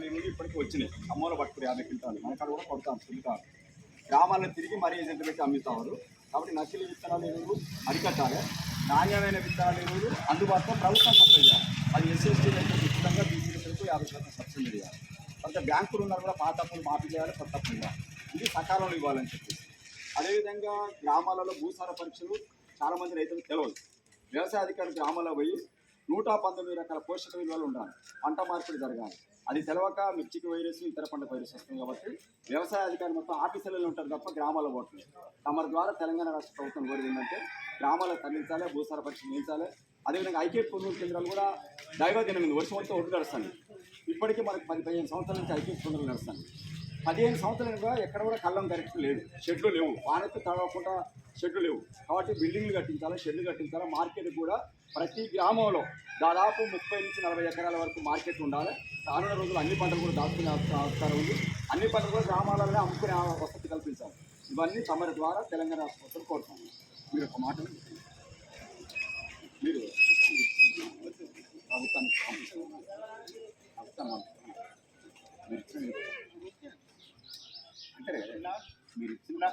ఎరువులు ఇప్పటికీ వచ్చినాయి. అమ్మోలో పట్టుకుని 50 క్వింటాలు మన కాడ కూడా కొడతాం క్వింటాలు. గ్రామాలను తిరిగి మరీ ఏజెంట్లు పెట్టి అమ్ముతారు. కాబట్టి నకిలీ విత్తనాలు ఎరువులు అరికట్టాలి. నాణ్యమైన విత్తనాలు ఎరువులు అందుబాటులో ప్రభుత్వం సప్లై చేయాలి. అది ఎస్సీ అయితే ఖచ్చితంగా బీసీలకు 50% సబ్సిడీ చేయాలి. కొంత బ్యాంకులు ఉన్నారు కూడా పాత అప్పులు మాఫీ చేయాలి, కొత్త అప్పులు చేయాలి. ఇది సకాలంలో ఇవ్వాలని చెప్పేసి. అదేవిధంగా గ్రామాలలో భూసార పరీక్షలు చాలామంది రైతులకు తెలియదు. వ్యవసాయ అధికారులు గ్రామాల్లో పోయి 119 రకాల పోషక విలువలు ఉండాలి, పంట మార్పిడి జరగాలి. అది తెలవక మిర్చికి వైరస్, ఇతర పంట వైరస్ వస్తుంది. కాబట్టి వ్యవసాయ అధికారులు మొత్తం ఆఫీసులలో ఉంటారు తప్ప గ్రామాల్లో పోవట్లేదు. తమ ద్వారా తెలంగాణ రాష్ట్ర ప్రభుత్వం కోరేది ఏంటంటే గ్రామాల్లో తరలించాలి, భూసార పరీక్ష చేయించాలి. అదేవిధంగా ఐక్య కొనుగోలు కేంద్రాలు కూడా దైవదినం ఉంది, వర్షం అంతా ఒడ్డు నడుస్తుంది. ఇప్పటికీ మనకు 10-15 సంవత్సరాల నుంచి ఐక్య కొనుగోలు నడుస్తుంది. 15 సంవత్సరాలుగా ఎక్కడ కూడా కళ్ళం కరెక్ట్ లేదు, షెడ్లు లేవు, వానెత్తి తడవకుండా షెడ్లు లేవు. కాబట్టి బిల్డింగ్లు కట్టించాలి, షెడ్లు కట్టించాలి. మార్కెట్ కూడా ప్రతి గ్రామంలో దాదాపు 30 నుంచి 40 ఎకరాల వరకు మార్కెట్ ఉండాలి. రానున్న రోజులు అన్ని పంటలు కూడా దాచుకునే అవసరం ఉంది. అన్ని పంటలు కూడా గ్రామాలలోనే అమ్ముకునే వసతి కల్పించాలి. ఇవన్నీ తమరి ద్వారా తెలంగాణ రాష్ట్ర కోరుతాను. మీరు ఒక మాట మీరు ప్రభుత్వానికి పంపిస్తారు. అంటే మీరు ఇచ్చిన